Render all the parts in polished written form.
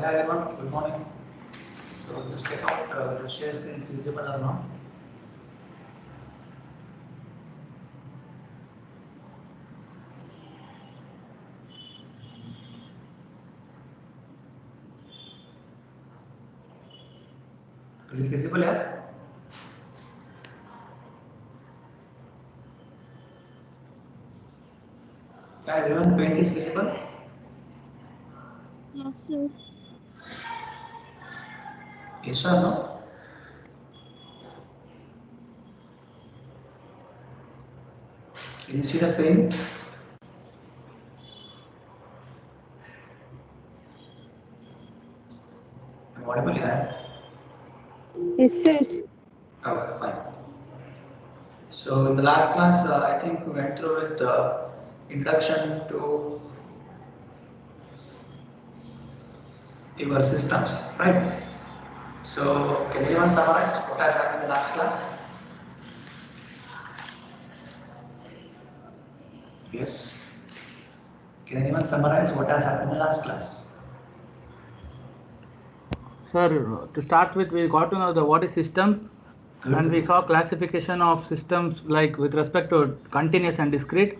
Hi everyone, good morning. So just check out the share screen is visible or not. Is it visible here? Yeah, everyone, paint is visible? Yes, sir. Yes or no? Can you see the paint? I'm audible here? Yes, sir. Okay, fine. So in the last class, I think we went through with the introduction to your systems, right? So can anyone summarize what has happened in the last class? Yes. Can anyone summarize what has happened in the last class? Sir, to start with, we got to know the what is system, and we saw classification of systems like with respect to continuous and discrete,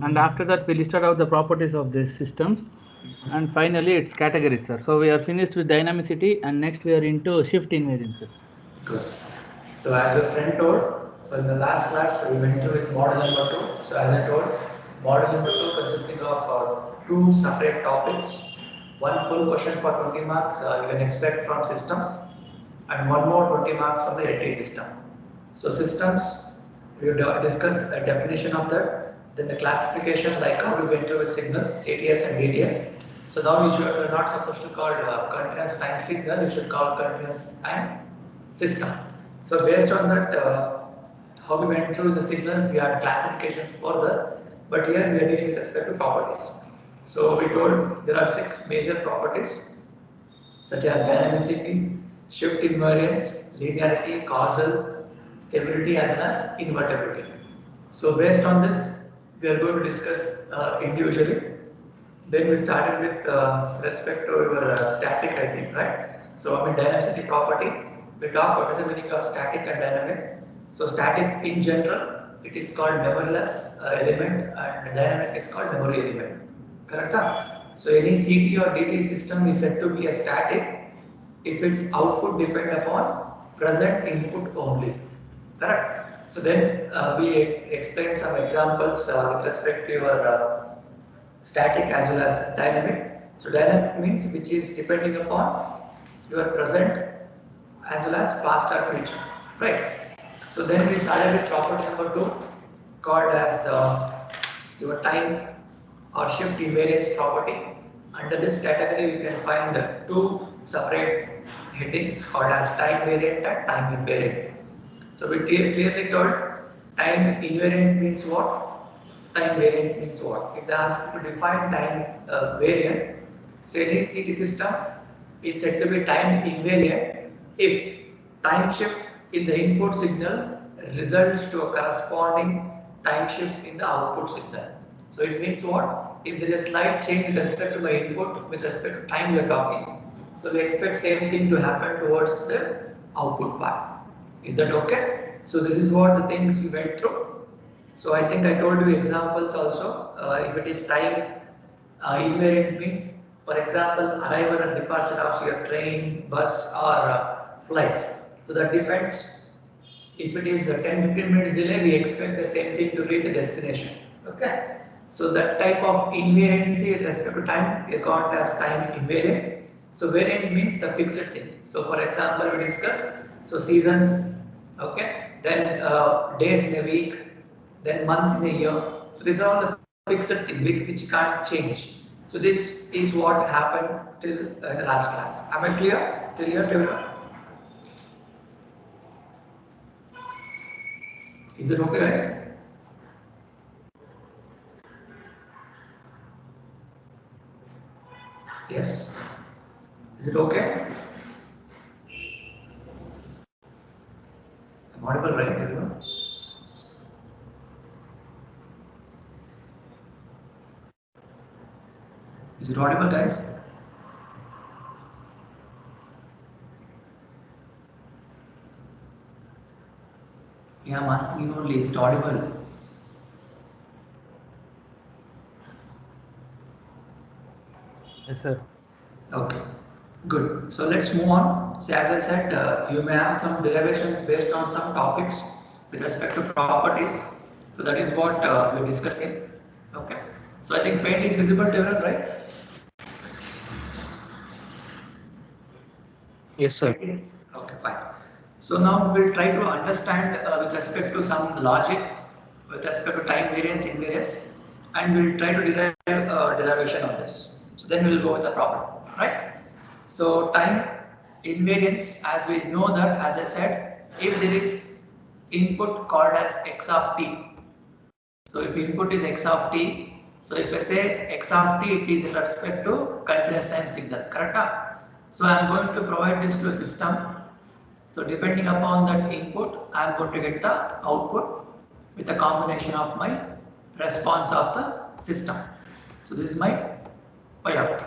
and after that we listed out the properties of these systems, and finally its categories, sir. So we are finished with dynamicity, and next we are into shift invariance, sir. Good. So as your friend told, so in the last class we went through with model number 2. So as I told, model number 2 consisting of two separate topics. One full question for 20 marks you can expect from systems, and one more 20 marks from the LT system. So systems, we will discuss a definition of that, then the classification like how we went through with signals, CTS and DTS. So now we're not supposed to call continuous time signal, we should call continuous time system. So based on that, how we went through the signals, we had classifications further, but here we are dealing with respect to properties. So we told there are 6 major properties such as dynamicity, shift invariance, linearity, causal, stability as well as invertibility. So based on this, we are going to discuss individually. Then we started with respect to your static, I think, right? So I mean dynamicity property, we talk what is the meaning of static and dynamic. So static in general, it is called memoryless element, and dynamic is called memory element. Correct? So any CT or DT system is said to be a static if its output depend upon present input only. Correct? So then we explain some examples with respect to your static as well as dynamic. So dynamic means which is depending upon your present as well as past or future, right? So then we started with property number 2 called as your time or shift invariance property. Under this category you can find two separate headings called as time variant and time invariant. So we clearly told time invariant means what? Time variant means what? If they ask you to define time variant, so any CT system is said to be time invariant if time shift in the input signal results to a corresponding time shift in the output signal. So it means what? If there is a slight change with respect to my input with respect to time we are talking, so we expect same thing to happen towards the output part. Is that okay? So this is what the things we went through. So I think I told you examples also. If it is time invariant means, for example, arrival and departure of your train, bus or flight. So that depends. If it is a 10-15 minutes delay, we expect the same thing to reach the destination. Okay. So that type of invariancy with respect to time we call it as time invariant. So variant means the fixed thing. So for example, we discussed so seasons, okay, then days in a week, then months in a year. So these are all the fixed thing which can't change. So this is what happened till the last class. Am I clear? Till here, till here? Is it okay, guys? Yes. Is it okay? I'm audible, right, everyone? Is it audible, guys? Yeah, I'm asking you only, is it audible? Yes, sir. Okay, good. So let's move on. See, as I said, you may have some derivations based on some topics with respect to properties. So that is what we're discussing. Okay. So I think paint is visible to everyone, right? Yes, sir. Okay, fine. So now we'll try to understand with respect to some logic, with respect to time variance, invariance, and we'll try to derive derivation of this. So then we'll go with the problem, right? So time invariance, as we know that, as I said, if there is input called as x of t. So if input is x of t, so if I say x of t, it is in respect to continuous time signal, correct? So I am going to provide this to a system. So depending upon that input, I am going to get the output with a combination of my response of the system. So this is my y of t.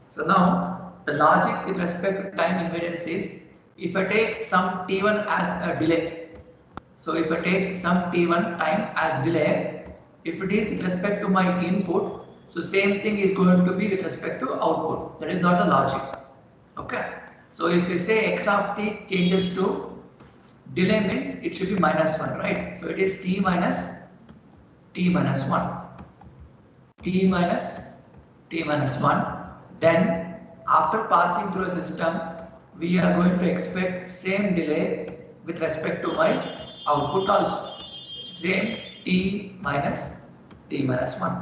So now the logic with respect to time invariance is, if I take some t1 as a delay. So if I take some t1 time as delay, if it is with respect to my input, so same thing is going to be with respect to output. That is not the logic. Okay. So if you say x of t changes to delay, means it should be -1, right? So it is t minus 1, t minus 1. Then after passing through a system, we are going to expect same delay with respect to my output also. Same t minus 1.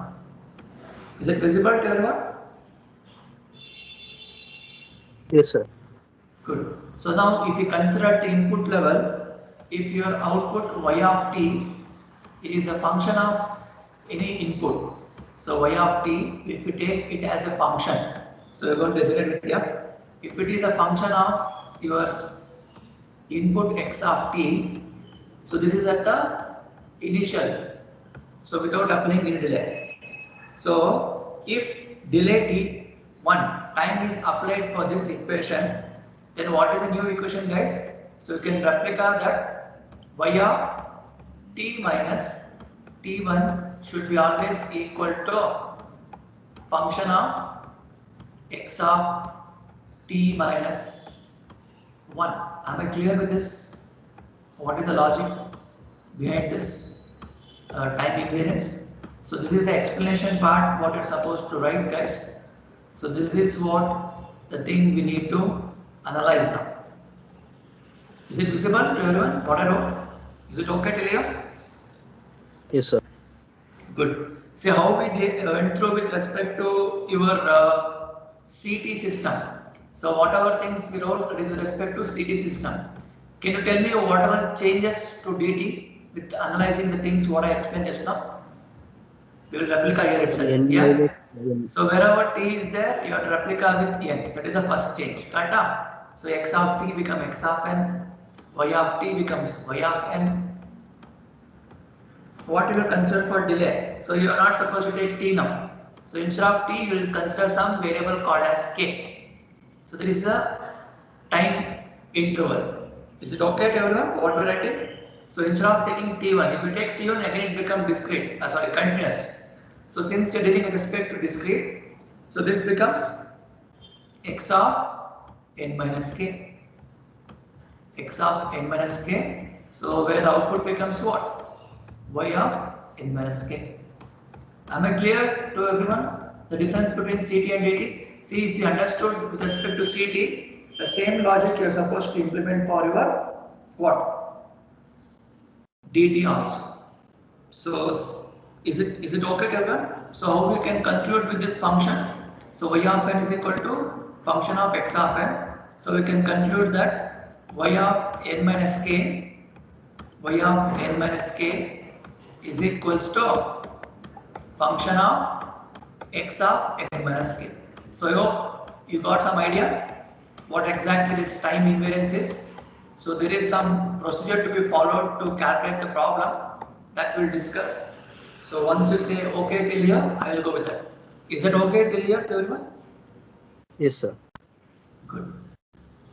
Is it visible to everyone? Yes, sir. Good. So now if you consider at the input level, if your output y of t is a function of any input. So y of t, if you take it as a function, so you're going to designate with f. If it is a function of your input x of t, so this is at the initial, so without applying any delay. So if delay t1 time is applied for this equation, then what is the new equation, guys? So you can replicate that y of t minus t1 should be always equal to function of x of t minus 1. Am I clear with this? What is the logic behind this time invariance? So this is the explanation part, what you're supposed to write, guys. So this is what the thing we need to analyze now. Is it visible to everyone? What I wrote? Is it okay till here? Yes, sir. Good. See how we went through with respect to your CT system. So whatever things we wrote, it is with respect to CT system. Can you tell me what are the changes to DT with analyzing the things what I explained just now? We will replica here itself. N Yeah. minus 1. So wherever t is there, you have to replica with n. That is the first change. Correct? So x of t becomes x of n, y of t becomes y of n. What you will consider for delay? So you are not supposed to take t now. So instead of t, you will consider some variable called as k. So there is a time interval. Is it okay to everyone? What we writing? So instead of taking t1, if you take t1 again it becomes discrete. Sorry, continuous. So since you are dealing with respect to discrete, so this becomes x of n minus k. X of n minus k. So where the output becomes what? Y of n minus k. Am I clear to everyone? The difference between CT and DT? See, if you understood with respect to CT, the same logic you are supposed to implement for your what? DT also. So is it okay to everyone? So how we can conclude with this function? So y of n is equal to function of x of n. So we can conclude that y of n minus k is equals to function of x of n minus k. So I hope you got some idea what exactly this time invariance is. So there is some procedure to be followed to calculate the problem that we'll discuss. So once you say okay till here, I will go with that. Is that okay till here to everyone? Yes, sir. Good.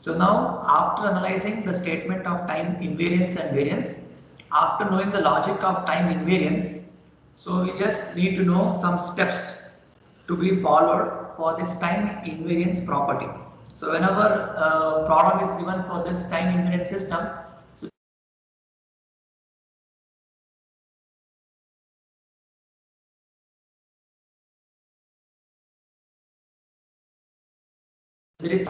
So now after analyzing the statement of time invariance and variance, after knowing the logic of time invariance, so we just need to know some steps to be followed for this time invariance property. So whenever a problem is given for this time invariant system, so there is,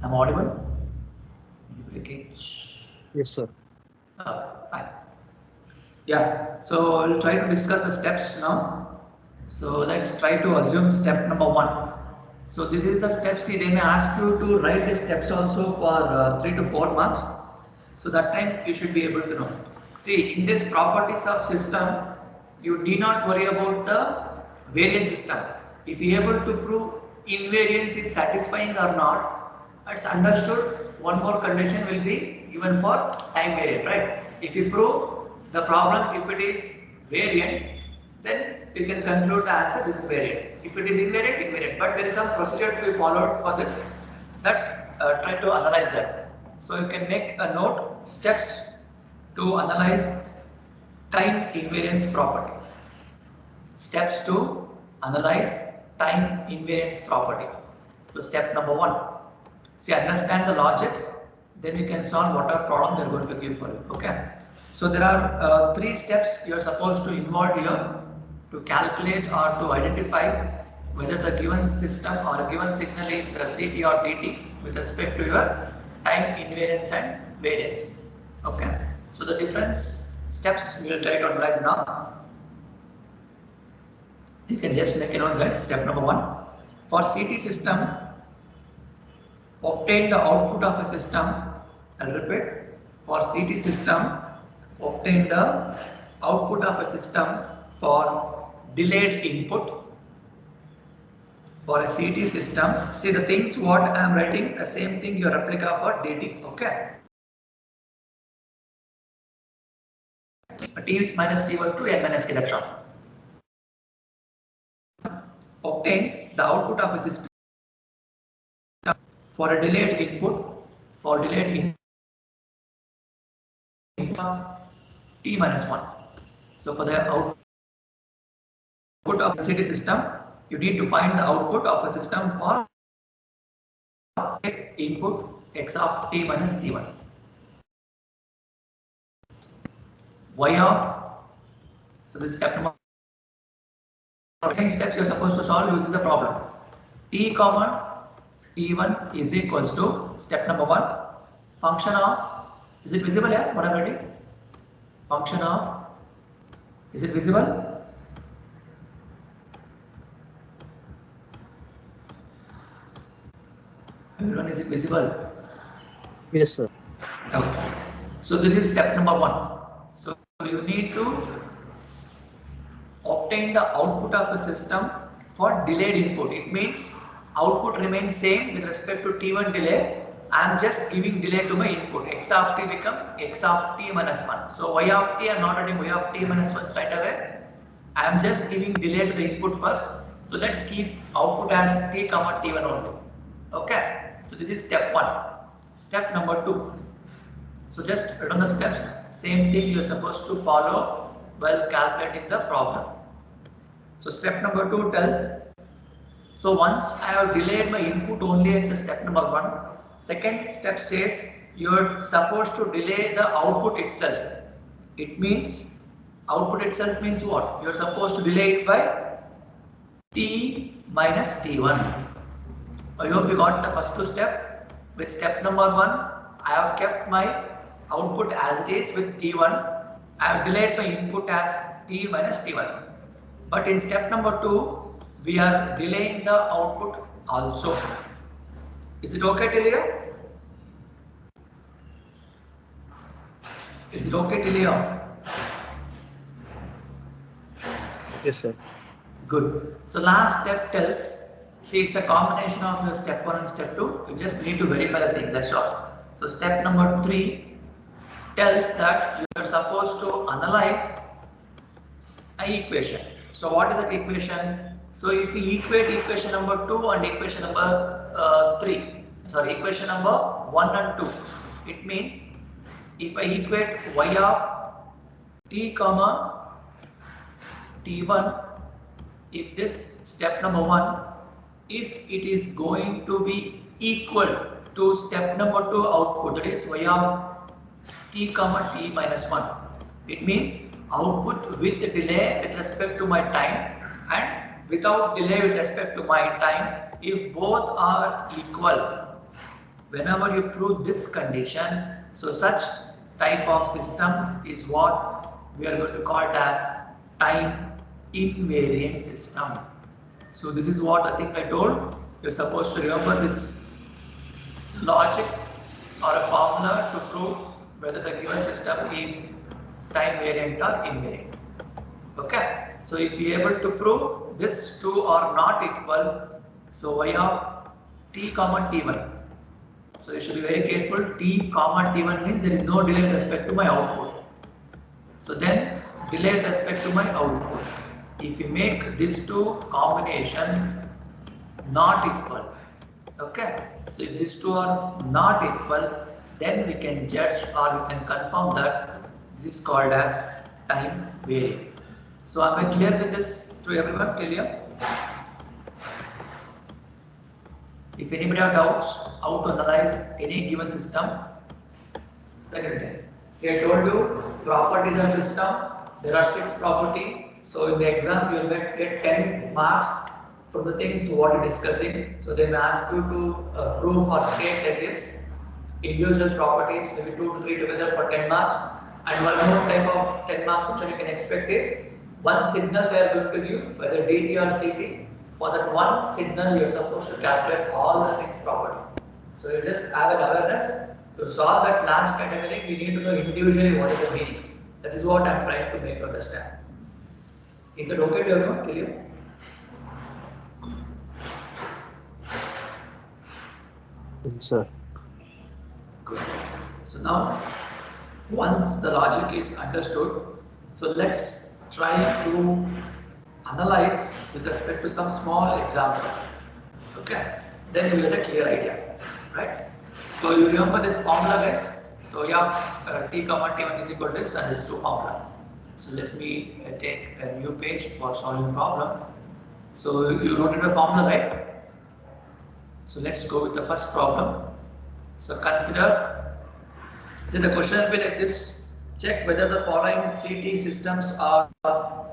I'm audible? Okay. Yes, sir. Fine. Yeah, so we'll try to discuss the steps now. So let's try to assume step number 1. So this is the step. See, they may ask you to write the steps also for 3 to 4 marks. So that time you should be able to know. See, in this properties of system, you need not worry about the variant system. If you are able to prove invariance is satisfying or not, it's understood. One more condition will be given for time variant, right? If you prove the problem, if it is variant, then you can conclude the answer this variant. If it is invariant, invariant. But there is some procedure to be followed for this. Let's try to analyze that. So you can make a note, steps to analyze time invariance property. Steps to analyze time invariance property. So step number 1. See, understand the logic, then you can solve whatever problem they are going to give for you. Okay. So there are 3 steps you are supposed to involve here to calculate or to identify whether the given system or a given signal is CT or DT with respect to your time invariance and variance. Okay. So the difference steps we will try to analyze now. You can just make a note, guys. Step number 1. For CT system, obtain the output of a system. I'll repeat. For CT system, obtain the output of a system for delayed input. For a CT system, see the things what I am writing, the same thing you replica for DT. Okay. T minus T1 to N minus K, that's all. Obtain the output of a system for a delayed input, for delayed input T minus 1. So for the output of a CT system, you need to find the output of a system for input x of T minus T1. Y of, so this is step number 10 steps you are supposed to solve using the problem. T comma T1 is equals to step number 1 function of, is it visible here? What I am writing? Function of, is it visible? Everyone, is it visible? Yes, sir. Okay. So this is step number 1. So you need to obtain the output of a system for delayed input. It means output remains same with respect to T1 delay. I am just giving delay to my input. X of t become x of t minus 1. So y of t I am not writing y of t minus 1 straight away. I am just giving delay to the input first. So let's keep output as t comma t1 only. Okay. So this is step 1. Step number 2. So just write on the steps. Same thing you are supposed to follow while calculating the problem. So step number 2 tells, so once I have delayed my input only at the step number 1, second step says you are supposed to delay the output itself. It means output itself means what? You are supposed to delay it by t minus t1. I hope you got the first 2 steps. With step number 1, I have kept my output as it is with t1. I have delayed my input as t minus t1. But in step number 2, we are delaying the output also. Is it okay till here? Is it okay till here? Yes, sir. Good. So last step tells, see, it's a combination of your step 1 and step 2. You just need to verify the thing, that's all. So step number 3 tells that you are supposed to analyze an equation. So what is that equation? So if we equate equation number 2 and equation number 3, sorry, equation number 1 and 2. It means if I equate y of t comma t1, if this step number 1, if it is going to be equal to step number 2 output, that is y of t comma t minus 1, it means output with delay with respect to my time and without delay with respect to my time. If both are equal, whenever you prove this condition, so such type of systems is what we are going to call it as time invariant system. So this is what I think I told. You're supposed to remember this logic or a formula to prove whether the given system is time variant or invariant. Okay. So if you are able to prove this two are not equal, so y of t comma t1. So you should be very careful. T comma t1 means there is no delay with respect to my output. So then delay with respect to my output. If you make these two combination not equal, okay. So if these two are not equal, then we can judge or we can confirm that this is called as time variant. So am I clear with this to everyone? Clear? If anybody have doubts how to analyze any given system, let me tell you. See, I told you properties of system. There are 6 properties. So in the exam, you will get 10 marks from the things what you're discussing. So they may ask you to prove or state like this. Individual properties, maybe 2 to 3 together for 10 marks. And one more type of 10 mark question you can expect is one signal they are going to give, whether DT or CT. For that one signal, you are supposed to calculate all the 6 properties. So you just have an awareness. To solve that large category, we need to know individually what is the meaning. That is what I am trying to make you understand. Is it okay to everyone? Clear? Yes, sir. Good. So now, once the logic is understood, so let's try to analyze with respect to some small example. Okay, then you get a clear idea, right? So you remember this formula, guys. So you have t comma t1 is equal to this and this two formula. So let me take a new page for solving problem. So you noted the formula, right? So let's go with the first problem. So consider, see the question will be like this: check whether the following CT systems are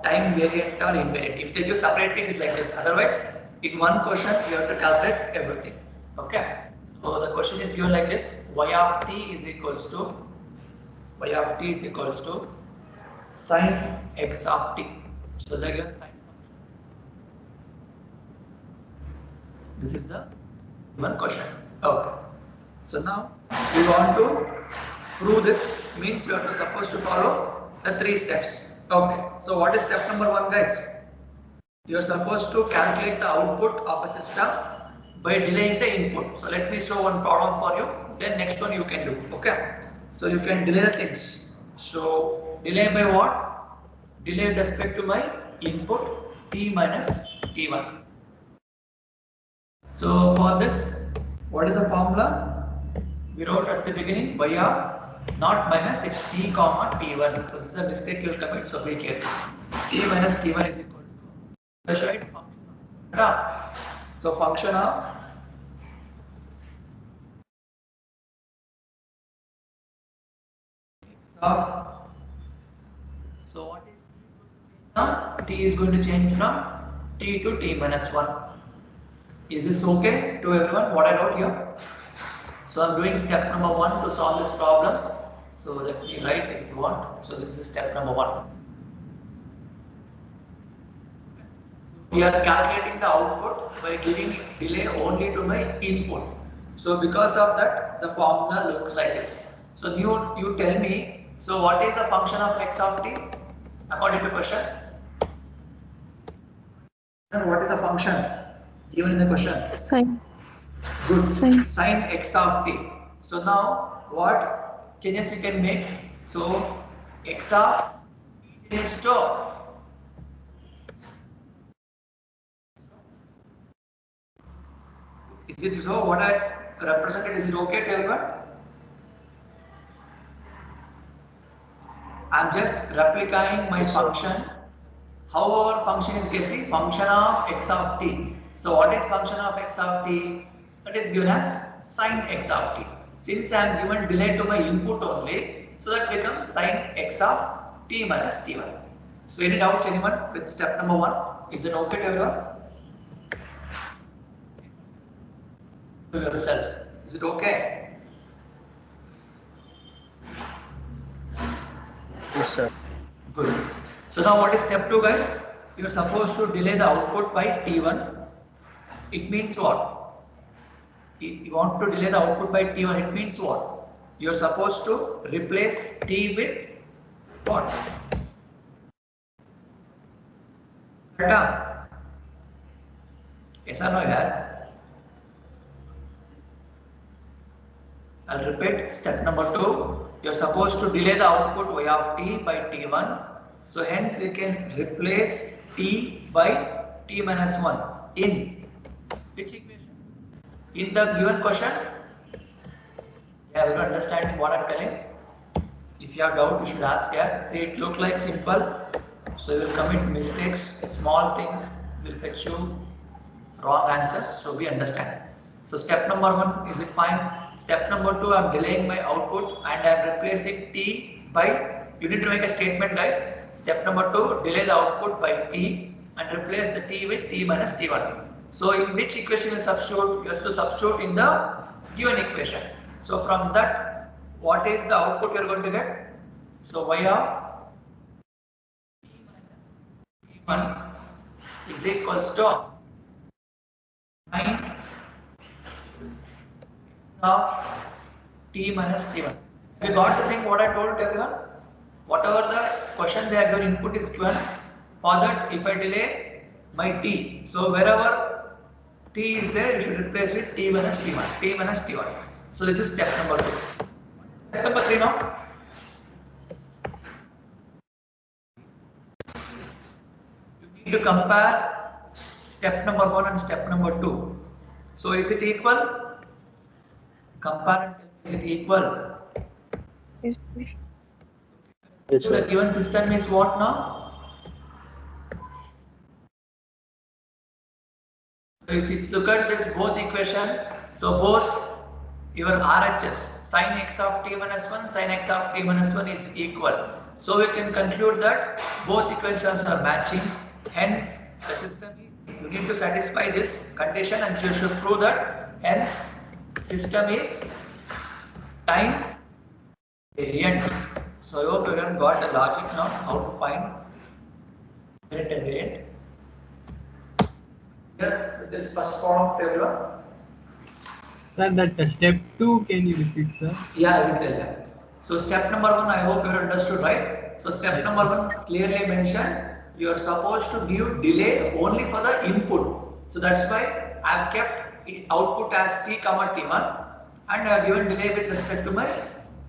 time variant or invariant. If they give separately, it is like this. Otherwise, in one question you have to calculate everything. Okay. So the question is given like this: y of t is equals to sine x of t. So they given sine. This is the one question. Okay. So now we want to prove this, means we are supposed to follow the 3 steps. Okay. So what is step number 1, guys? You are supposed to calculate the output of a system by delaying the input. So let me show one problem for you. Then next one you can do. Okay. So you can delay the things. So delay by what? Delay with respect to my input t minus t1. So for this, what is the formula? We wrote at the beginning y of not minus it's t comma t1. So this is a mistake you will commit, so be careful. T minus t1 is equal to the right function. So function of so what is now t is going to change from t to t minus 1. Is this okay to everyone what I wrote here? So I'm doing step number 1 to solve this problem. So let me write if you want. So this is step number 1. We are calculating the output by giving delay only to my input. So because of that, the formula looks like this. So you tell me, so what is the function of x of t according to question? And what is the function given in the question? Sine. Good. Sine. Sine x of t. So now what changes you can make? So x of t is to is it so? What I represented, is it okay to everyone? I'm just replicating my Yes, sir. function. How our function is getting function of x of t. So what is function of x of t? That is given as sin x of t. Since I am given delay to my input only, so that becomes sin x of t minus t1. So any doubts anyone with step number 1? Is it okay to everyone? To yourself. Is it okay? Yes, sir. Good. So now what is step 2, guys? You are supposed to delay the output by t1. It means what? You want to delay the output by t1. It means what? You are supposed to replace t with what? Correct? Yes or no, yaar? I'll repeat. Step number 2. You are supposed to delay the output y of t by t1. So hence we can replace t by t minus 1 in which equation? In the given question. Yeah, we are understanding what I'm telling. If you have doubt, you should ask here. See, it look like simple, so you will commit mistakes. A small thing will fetch you wrong answers, so we understand. So step number 1, is it fine? Step number 2, I'm delaying my output and I'm replacing t by, you need to make a statement, guys. Step number 2, delay the output by t and replace the t with t minus t1. So in which equation you substitute? You have to substitute in the given equation. So from that, what is the output you are going to get? So y of t1 is equals to sin of t minus t1. You got the thing what I told everyone? Whatever the question they are given, input is given. For that, if I delay my t, so wherever t is there, you should replace with t minus t1, t minus t1. So this is step number 2. Step number 3 now. You need to compare step number 1 and step number 2. So is it equal? Compare and tell me, is it equal? Yes, Yes, So sir. the given system is what now? So if you look at this both equation, so both your RHS sin x of t minus 1, sin x of t minus 1 is equal. So we can conclude that both equations are matching. Hence, the system is, you need to satisfy this condition and you should prove that. Hence, system is time variant. So I hope everyone got the logic now how to find variant and variant. Here with this first form, everyone. Sir, that step 2, can you repeat, sir? Yeah, I will tell you. So step number 1, I hope you understood, right? So step number 1 clearly mentioned, you are supposed to give delay only for the input. So that's why I have kept output as t comma t1 and I have given delay with respect to my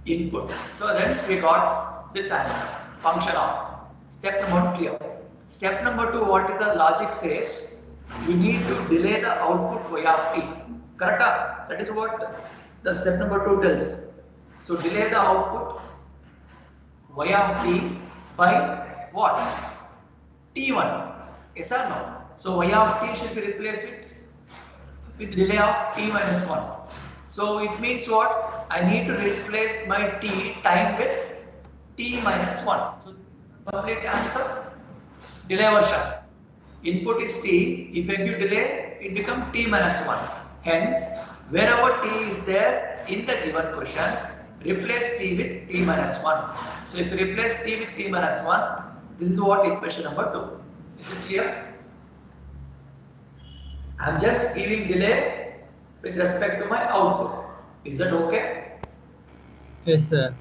input. So then we got this answer, function of. Step number 1 clear. Step number 2, what is the logic says? You need to delay the output y of t. Correct? That is what the step number 2 tells. So delay the output y of t by what? T1. Yes or no? So y of t should be replaced with delay of t minus 1. So it means what? I need to replace my t time with t minus 1. So complete answer, delay version. Input is t, if I give delay, it becomes t minus 1. Hence, wherever t is there in the given question, replace t with t minus 1. So if you replace t with t minus 1, this is what equation number 2. Is it clear? I am just giving delay with respect to my output. Is that okay? Yes, sir.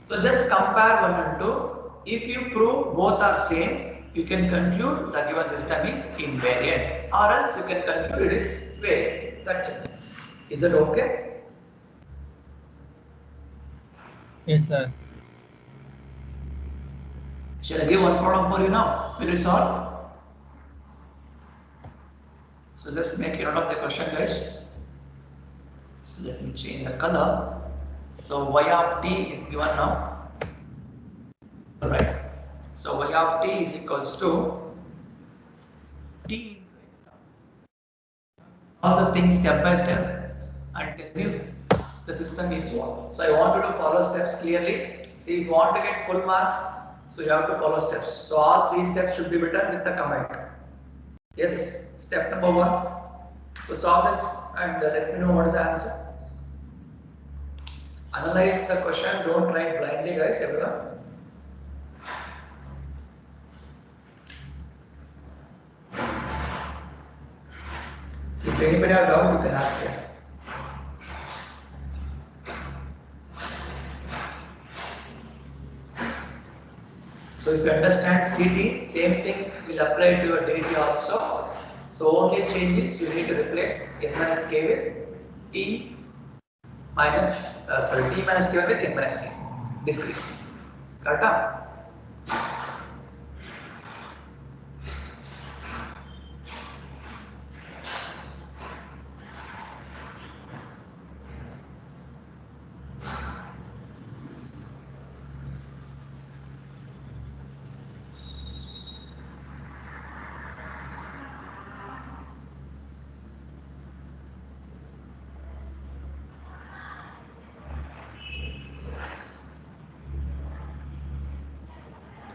So just compare 1 and 2. If you prove both are same, you can conclude the given system is invariant, or else you can conclude it is variant. That's it. Is that okay? Yes, sir. Shall I give one problem for you now? Will you solve? So just make a note of the question, guys. So let me change the color. So y of t is given now. Alright. So y of t is equals to t all the things step by step and tell you the system is what. So I want you to follow steps clearly. See, if you want to get full marks, so you have to follow steps. So all 3 steps should be written with the comment. Yes, step number 1. So solve this and let me know what is the answer. Analyze the question, don't write blindly guys, everyone. If anybody have doubt, you can ask here. So if you understand CT, same thing will apply to your DT also. So only changes you need to replace n minus k with t minus t minus t1 with n minus k. Discrete. Correct?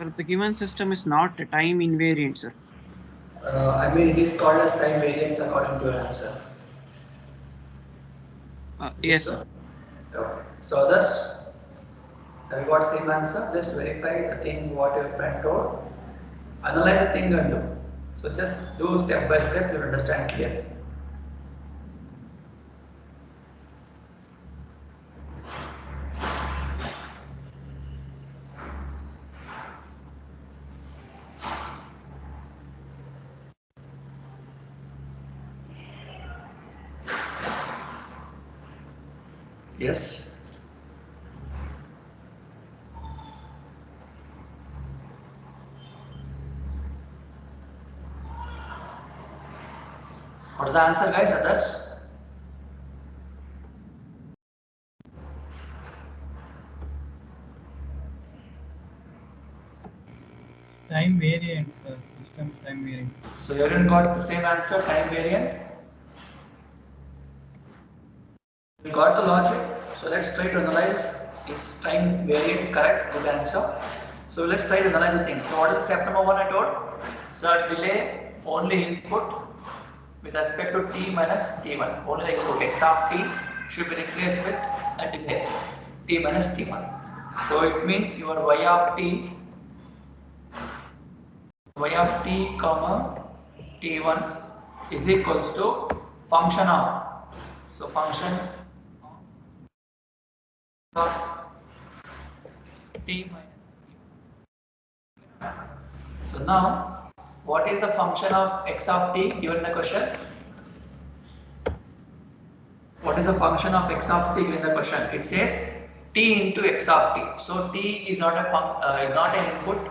Sir, the given system is not time invariant, sir. I mean, it is called as time variance according to your answer. Yes, sir. Okay. So others, have you got same answer? Just verify the thing what your friend told. Analyze the thing and do. So just do step by step, you'll understand clearly. Yes. What's the answer, guys? Others? Time variant, sir. System time variant. So everyone got the same answer, time variant. We got the logic. So let's try to analyze. It's time variant, correct? Good answer. So let's try to analyze the thing. So what is step number 1 I told? So delay only input with respect to t minus t1. Only the input x of t should be replaced with a delay t minus t1. So it means your y of t comma t1 is equals to function of. So function of t minus t1. So now, what is the function of x of t given the question? What is the function of x of t given the question? It says t into x of t. So t is not an input.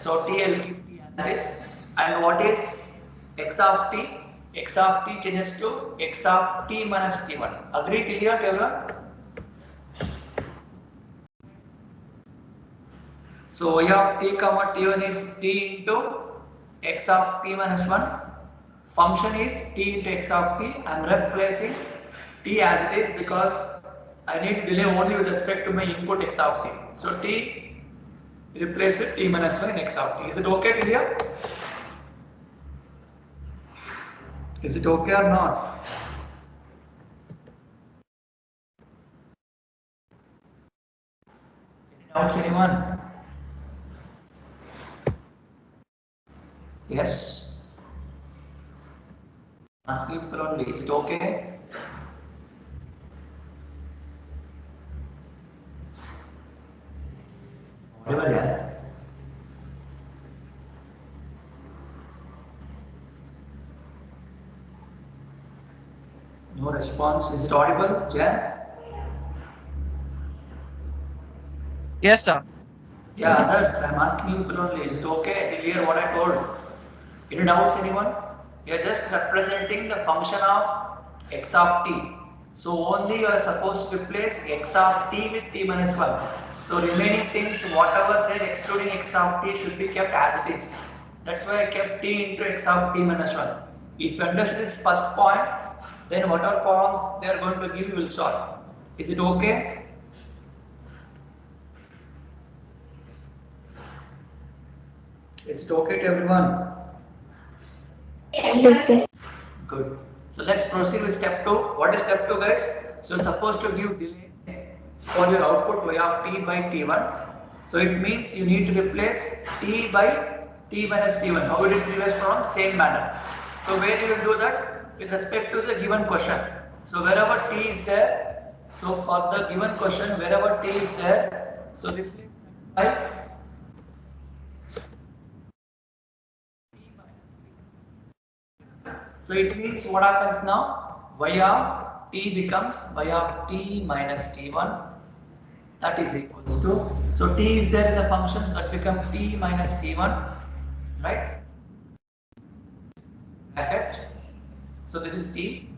So t will keep t as it is. And what is x of t? X of t changes to x of t minus t1. Agree till here, everyone? So y of t comma t1 is t into x of t minus 1. Function is t into x of t. I am replacing t as it is because I need to delay only with respect to my input x of t. So t replaced with t minus 1 in x of t. Is it okay till here? Is it okay or not? Any doubts, anyone? Yes? Asking people only, is it okay? Audible, yeah? No response. Is it audible, Jan? Yes, sir. Yeah, others, I'm asking people only, is it okay to hear what I told? Any doubts, anyone? You are just representing the function of x of t. So only you are supposed to replace x of t with t minus 1. So remaining things, whatever there excluding x of t should be kept as it is. That's why I kept t into x of t minus 1. If you understand this first point, then whatever forms they are going to give you will solve. Is it okay? Is it okay to everyone? Yes, sir. Good. So let's proceed with step 2. What is step 2, guys? So supposed to give delay for your output y of t by t1. So it means you need to replace t by t minus t1. How we did previous problem? Same manner. So where you will do that? With respect to the given question. So wherever t is there, so for the given question, wherever t is there, so replace by so it means what happens now? Y of t becomes y of t minus t1, that is equals to, so t is there in the function, so that become t minus t1, right? Bracket. So this is t,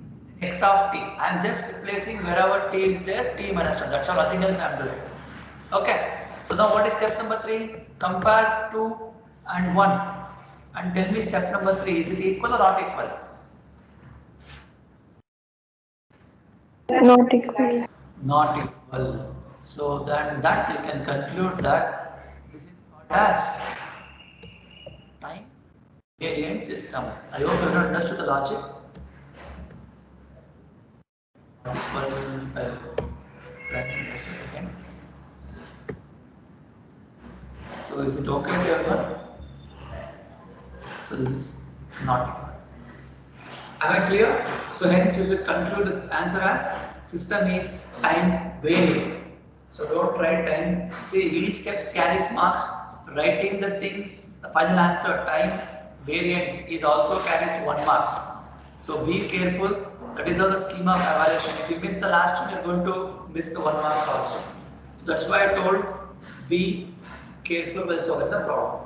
x of t. I am just replacing wherever t is there, t minus 1. That's all, nothing else I am doing. Okay. So now what is step number 3? Compare 2 and 1 and tell me step number 3, is it equal or not equal? Not equal. Not equal. So then that you can conclude that this is called as time variant system. I hope you have understood the logic. Not equal. Just a second. So is it okay to everyone? So this is not equal. Am I clear? So hence you should conclude this answer as system is time variant. So don't write time. See, each step carries marks. Writing the things, the final answer time variant is also carries 1 marks. So be careful. That is how the scheme of evaluation. If you miss the last one, you are going to miss the 1 marks also. So that's why I told be careful while solving the problem.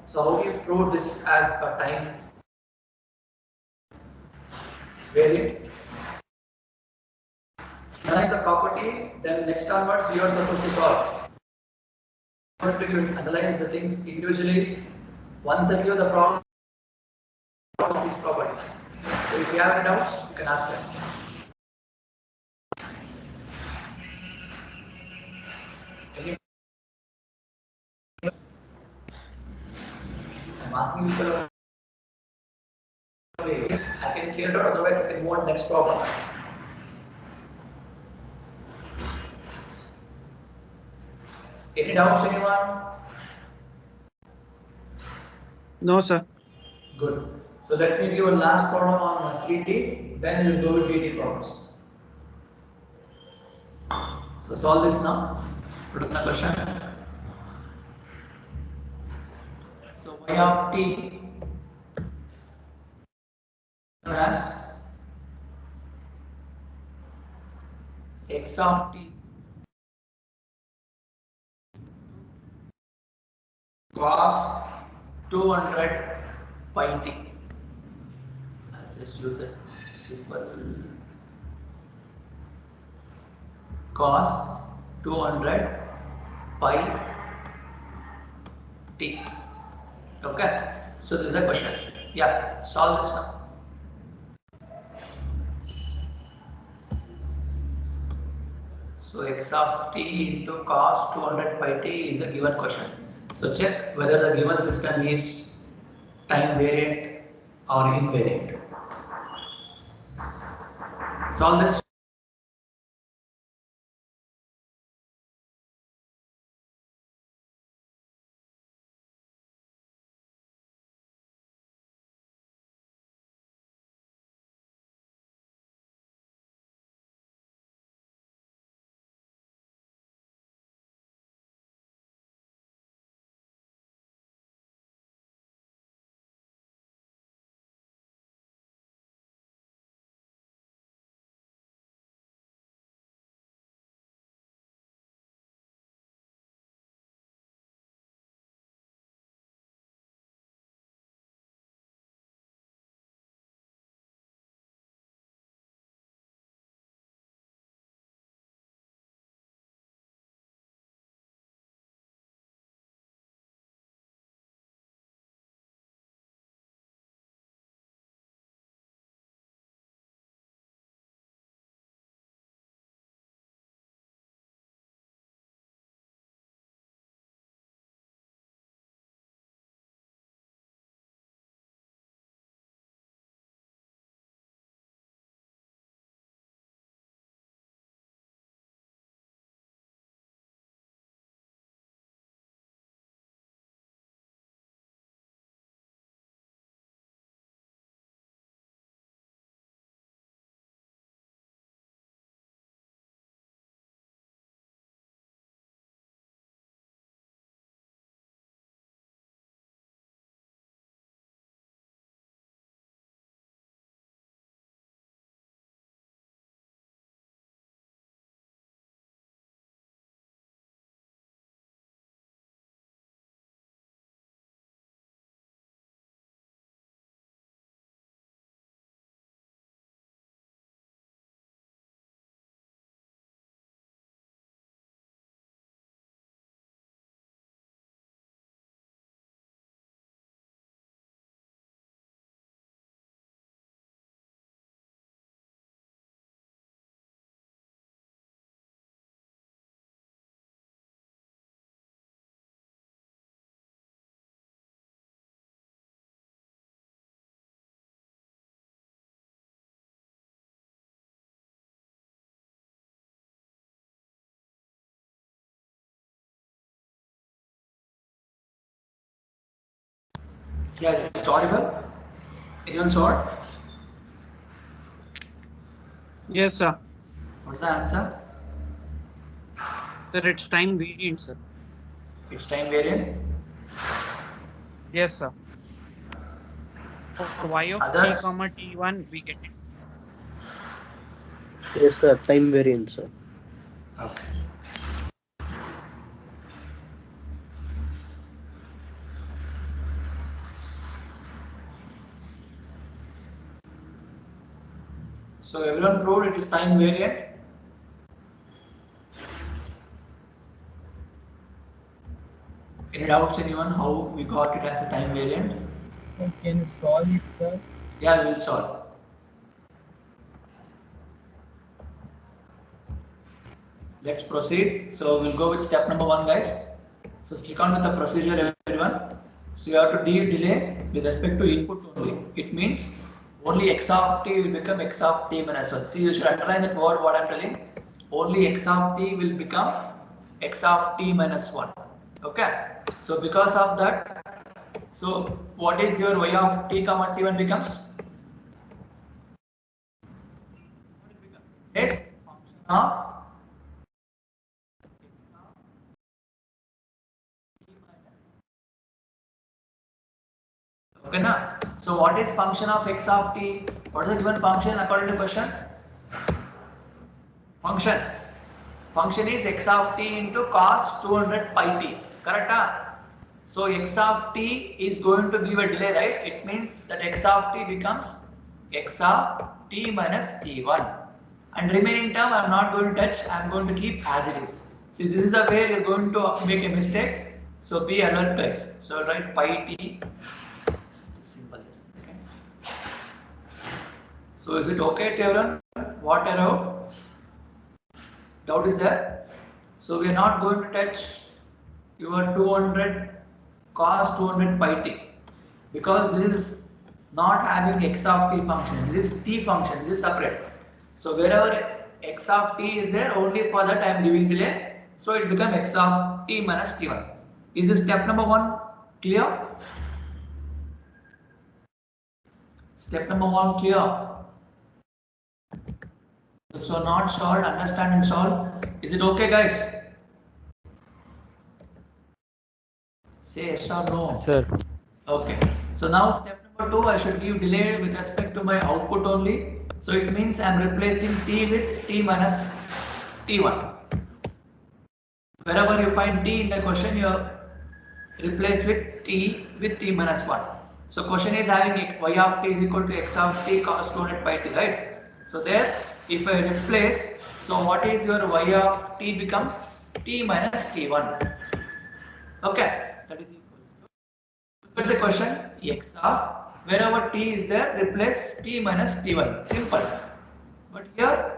So how do you prove this as a time variant? Analyze the property, then next onwards you are supposed to solve. You analyze the things individually. Once I give the problem, its property. So if you have any doubts, you can ask them. I'm asking people. Ways I can clear it out, otherwise I can move on next problem. Any doubts, anyone? No, sir. Good. So let me give a last problem on CT, then we'll go with DT problems. So solve this now. Put up the question. So y of t as x of t cos 200 pi t. I'll just use a simple cos 200 pi t. Okay. So this is a question. Yeah. Solve this now. So x of t into cos 200 pi t is a given question. So check whether the given system is time variant or invariant. Solve this. Yes, it's audible. Anyone saw it? Yes, sir. What's the answer? Sir, it's time variant, sir. It's time variant. Yes, sir. For y of t Others? comma t1, we get it. Yes, sir. Time variant, sir. Okay. So everyone proved it is time variant. Any doubts, anyone, how we got it as a time variant? Can you solve it, sir? Yeah, we'll solve. Let's proceed. So we'll go with step number 1, guys. So stick on with the procedure, everyone. So you have to delay with respect to input only. It means only x of t will become x of t minus 1. See, you should underline that word what I'm telling. Only x of t will become x of t minus 1. Okay. So because of that, so what is your y of t comma t1 becomes? Yes, function of okay na? So what is function of x of t? What is the given function according to question? Function. Function is x of t into cos 200 pi t. Correct? So x of t is going to give a delay, right? It means that x of t becomes x of t minus t1. And remaining term I am not going to touch, I am going to keep as it is. See, this is the way you are going to make a mistake. So be alert, guys. So write pi t. Simple. Okay. So is it okay to everyone? What error? Doubt is there? So we are not going to touch your 200 cos 200 pi t because this is not having x of t function. This is t function. This is separate. So wherever x of t is there, only for that I am giving delay. So it becomes x of t minus t1. Is this step number 1 clear? Step number 1 clear? So not solved, understand and solve. Is it okay, guys? Say yes or no. Sir. Okay. So now step number 2, I should give delay with respect to my output only. So it means I am replacing t with t minus t1. Wherever you find t in the question, you replace with t minus 1. So question is having y of t is equal to x of t cos 200 pi t, right? So there, if I replace, so what is your y of t becomes t minus t1. Okay, that is equal to. Look at the question, x of wherever t is there, replace t minus t1. Simple. But here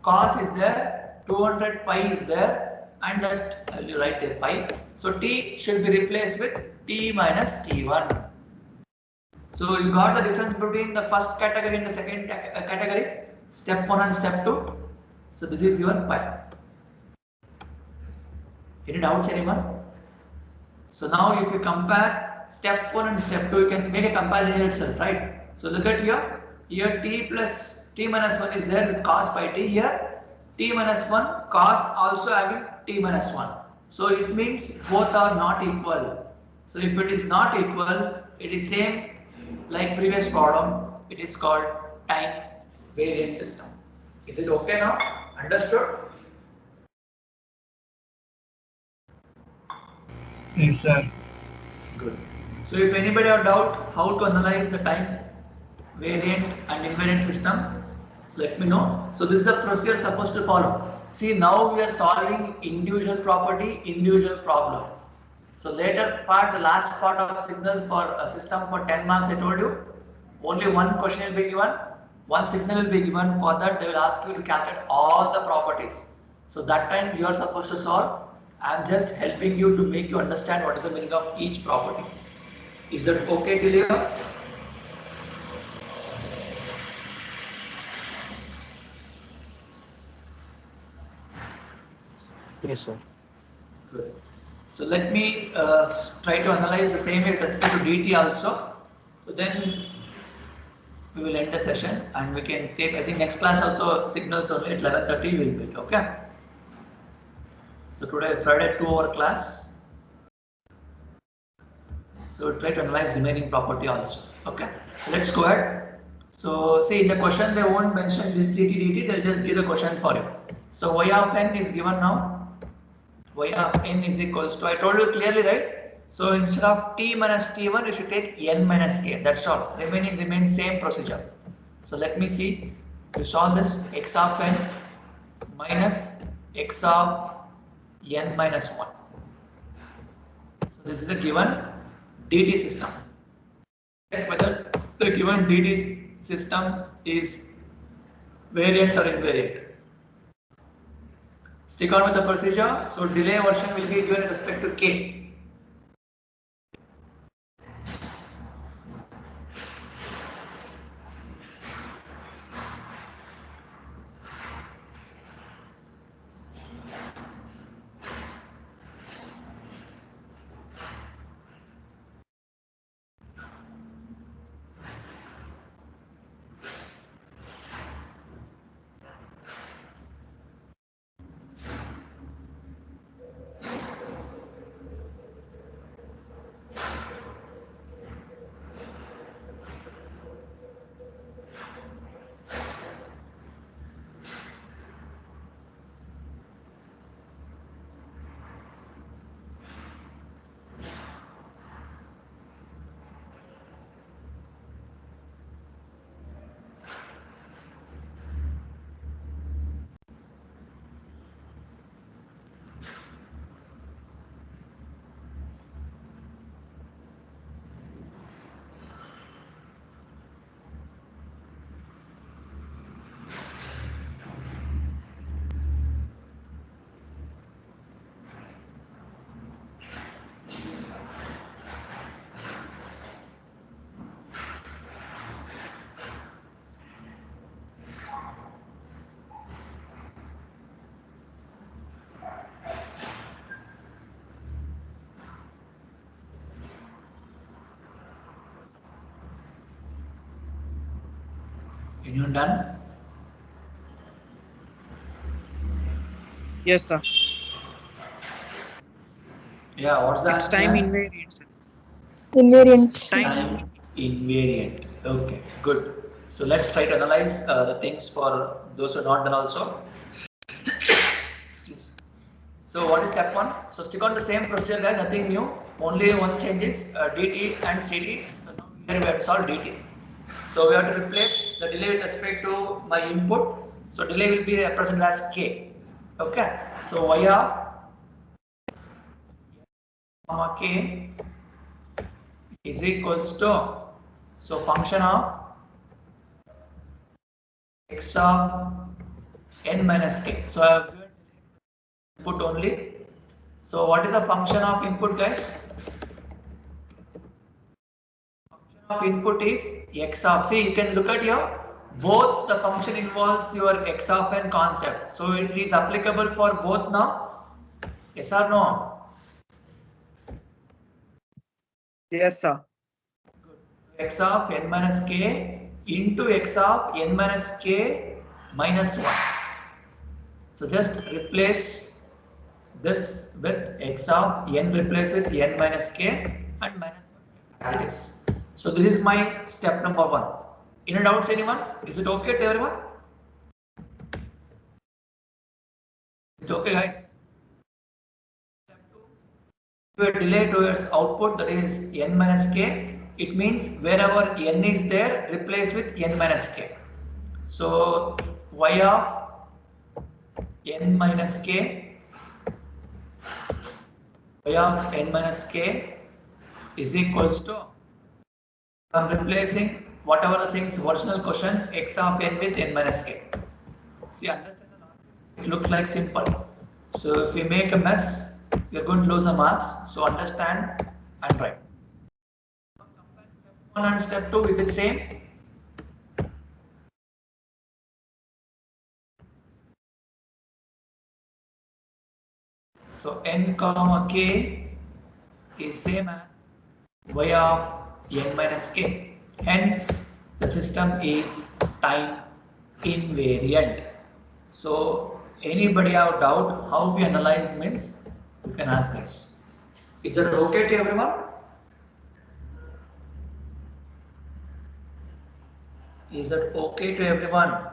cos is there, 200 pi is there, and that I will write there pi. So t should be replaced with t minus t1. So you got the difference between the first category and the second category, step 1 and step 2. So this is your pi. Any doubts, anyone? So now if you compare step 1 and step 2, you can make a comparison here itself, right? So look at here, t plus t minus 1 is there with cos pi t. Here t minus 1 cos also having t minus 1. So it means both are not equal. So if it is not equal, it is same like previous problem. It is called time variant system. Is it okay now? Understood? Yes, sir. Good. So if anybody have doubt how to analyze the time variant and invariant system, let me know. So this is the procedure supposed to follow. See, now we are solving individual property, individual problem. So later part, the last part of signal for a system for 10 marks, I told you, only one question will be given, one signal will be given. For that they will ask you to calculate all the properties. So that time you are supposed to solve. I am just helping you to make you understand what is the meaning of each property. Is that okay till here? Yes, sir. Good. So let me try to analyze the same with respect to dt also. So then we will end the session and we can take, I think next class also signals only at 11:30 will be, okay? So today Friday 2-hour class. So we'll try to analyze remaining property also, okay? Let's go ahead. So see in the question they won't mention this ct dt, they'll just give the question for you. So y of n is given now. Y of n is equals to, I told you clearly, right? So instead of t minus t1, you should take n minus k. That's all. Remaining remains same procedure. So let me see. To solve this, x of n minus x of n minus 1. So this is the given dt system. Check whether the given dt system is variant or invariant. Stick on with the procedure. So delay version will be given with respect to k. Anyone done? Yes, sir. Yeah, what's the It's answer? time invariant, sir. Invariant. Time Invariant. Okay, good. So let's try to analyze the things for those who are not done also. Excuse. So what is step 1? So stick on the same procedure guys, nothing new. Only one change is dt and ct. So now here we have to solve dt. So we have to replace the delay with respect to my input. So delay will be represented as k. Okay. So y of comma k is equals to, so function of x of n minus k. So I have given input only. So what is the function of input guys? Function of input is x of, see you can look at here, both the function involves your x of n concept. So it is applicable for both now. Yes or no? Yes, sir. X of n minus k into x of n minus k minus 1. So just replace this with x of n, replace with n minus k and minus 1 as it is. So this is my step number 1. Any doubts anyone? Is it okay to everyone? It's okay guys? Step 2. A delay towards output, that is n minus k. It means wherever n is there, replace with n minus k. So y of n minus k, y of n minus k is equals to, I'm replacing whatever the things original question, x of n with n minus k. See, understand the logic? It looks like simple. So if we make a mess, we are going to lose the marks. So understand and write. Step 1 and step 2, is it same? So n comma k is same as y of n minus k. Hence, the system is time invariant. So, anybody have doubt how we analyze means you can ask us. Is that okay to everyone? Is that okay to everyone?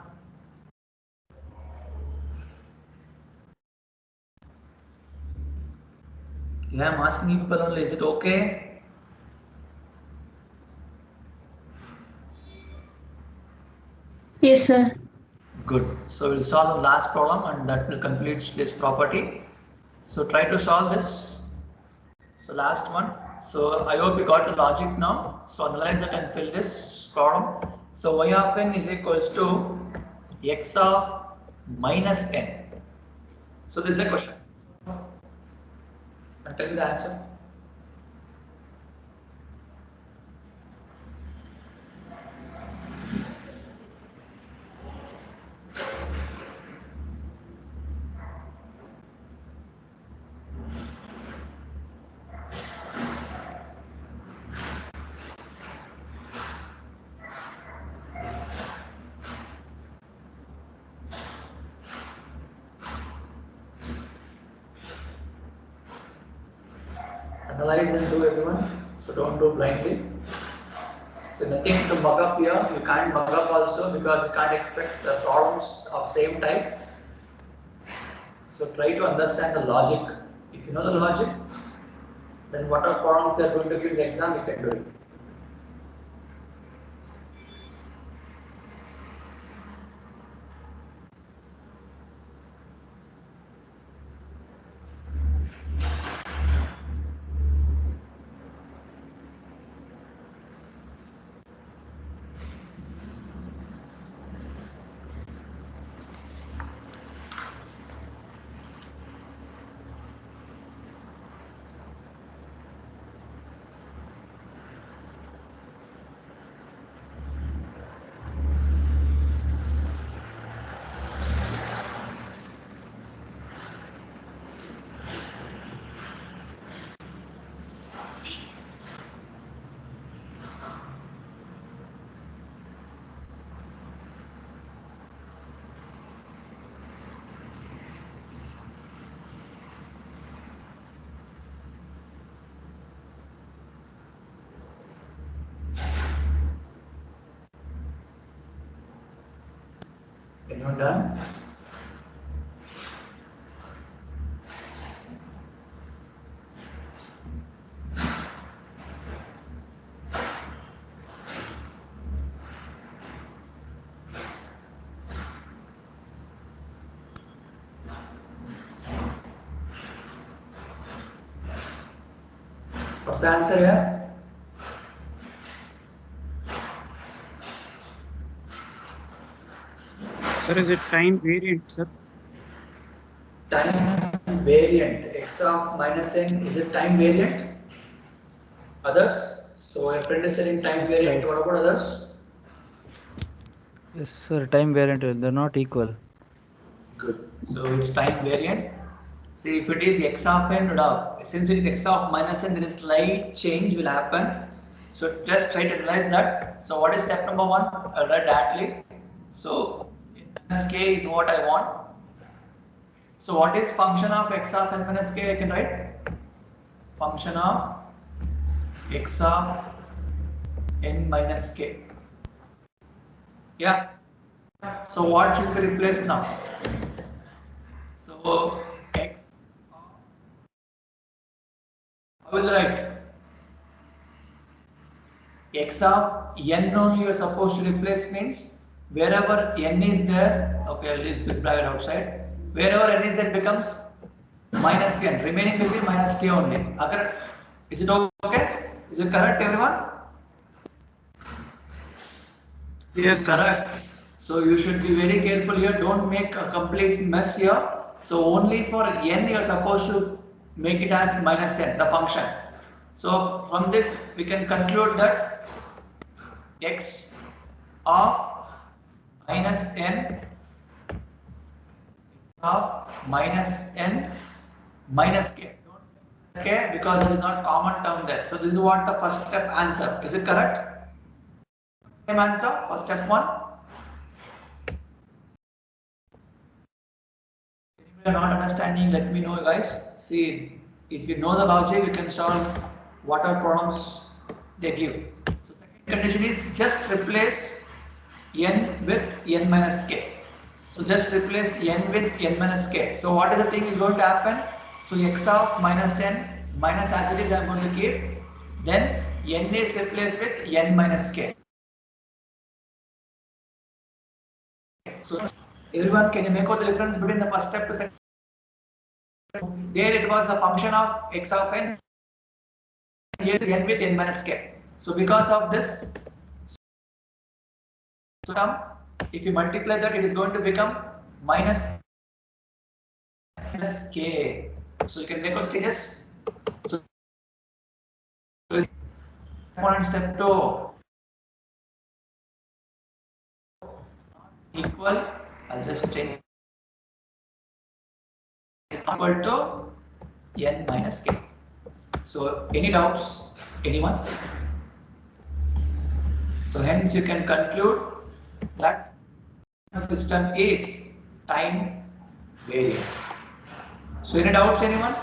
Yeah, I'm asking you people only, is it okay? Yes, sir. Good. So we'll solve the last problem and that will complete this property. So try to solve this. So last one. So I hope you got the logic now. So analyze it and fill this problem. So y of n is equals to x of minus n. So this is the question. I'll tell you the answer. Analyze and do everyone. So don't do blindly. So nothing to mug up here. You can't mug up also because you can't expect the problems of same type. So try to understand the logic. If you know the logic, then whatever problems they are going to give in the exam, you can do it. Anyone done? What's the answer here? Sir, is it time variant, sir? Time variant. X of minus n, is it time variant? Others? So your friend is saying time variant. What about others? Yes, sir. Time variant. They're not equal. Good. So it's time variant. See, if it is x of n, since it is x of minus n, there is slight change will happen. So just try to realize that. So what is step number one? I'll write directly. So minus k is what I want. So what is function of x of n minus k? I can write function of x of n minus k. Yeah. So what should be replaced now? So x, how will I write? X of n only you are supposed to replace means wherever n is there, okay, I'll leave this bracket outside. Wherever n is there becomes minus n, remaining will be minus k only. Is it okay? Is it correct, everyone? Yes, sir. Correct. So you should be very careful here. Don't make a complete mess here. So only for n you are supposed to make it as minus n, the function. So from this we can conclude that x of minus n of minus n minus k. k because it is not common term there. So this is what the first step answer. Is it correct? Same answer for step 1. If you are not understanding, let me know, guys. See, if you know the logic, you can solve whatever problems they give. So second condition is just replace n with n minus k. So just replace n with n minus k. So what is the thing is going to happen? So x of minus n minus as it is I am going to keep. Then n is replaced with n minus k. So everyone, can you make out the difference between the first step to second? There it was a function of x of n. Here is n with n minus k. So because of this term, if you multiply that, it is going to become minus k. So you can make out changes. So step 2 equal. I'll just change equal to n minus k. So any doubts? Anyone? So hence you can conclude that the system is time variant. So any doubts, anyone?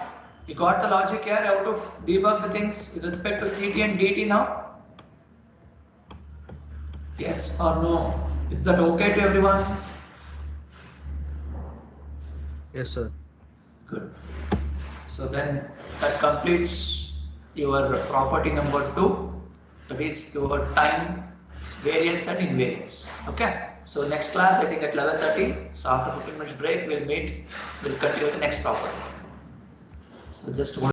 You got the logic here, how to debug the things with respect to CT and DT now? Yes or no? Is that okay to everyone? Yes, sir. Good. So then that completes your property number 2, that is your time variance and invariance. Okay. So next class I think at 11:30. So after 15 minutes break we'll meet. We'll continue with the next property. So just one.